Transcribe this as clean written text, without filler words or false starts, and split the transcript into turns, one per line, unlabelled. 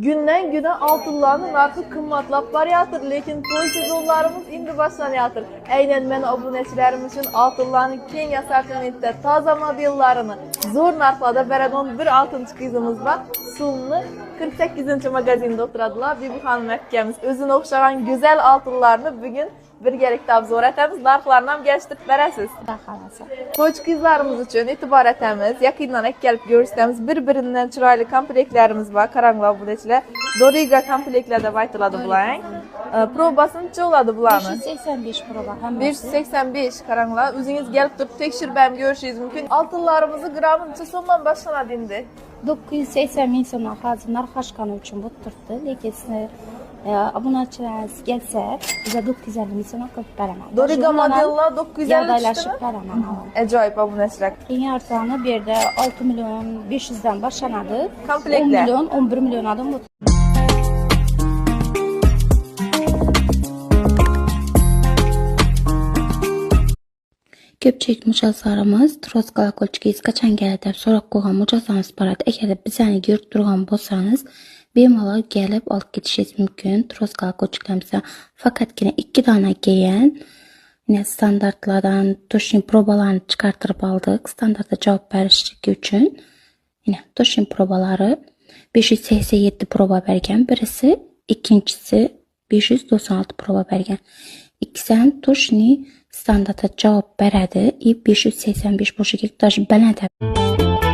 Günden güne altınlarning narxi qimmatlab borayotir, lekin to'y sezonlarimiz endi boshlanayotir. Aynan meni obunachilarim uchun altınlarning keng assortimentda toza modellarini zo'r narxlarda beradigan bir oltinchi qizimiz bor. Sumni 48-magazinda o'tiradilar. Bibixonim akamiz o'zini o'xshagan go'zal altınlarni bugun birgalikda obzor etamiz. Narxlarni ham kelishtirib berasiz. To'y qizlarimiz uchun e'tibor etamiz. Yaqindan kelib ko'rsatamiz. Bir-biridan chiroyli komplektlarimiz bor. Qaranglar obunachilar. Doriga komplektlar deb aytiladi bular. Probasi necha bo'ladi bularni?
585 proba hammasi.
585 qaranglar. O'zingiz kelib turib tekshirib ham ko'rishingiz mumkin. Altınlarimizni grami necha so'mdan boshlanadi endi?
980 ming so'mdan hozir narx oshgani uchun bu turibdi, lekin siz obunachilaringiz kelsa, biza 950 ming so'mdan qilib beraman.
Doriga modellar 950
chiqdimi? Beraman.
Ajoyib obunachilar.
Eng arzoni bu yerda 6 million 500 dan boshlanadi.
Komplektlar.
10 million, 11 million adam bu.
Ko'pchilik mijozlarimiz Tros kolokolchikasi qachon keladi deb so'rab qo'ygan mijozlarimiz bor. Agar bizani ko'rib turgan bo'lsangiz, bemalol kelib olib ketishingiz mumkin. Tros kolokolchiklarimiz faqatgina 2 dona kelgan. Yine standartlardan toshning probalarni chiqartirib oldik. Standartga javob berishligi uchun. Yine toshning probalari 587 proba bergan. Birisi, ikkinchisi 596 proba bergan. İkisi ham toshning standartga javob beradi. 585 bo'lishiga ehtiyoj bo'ladi.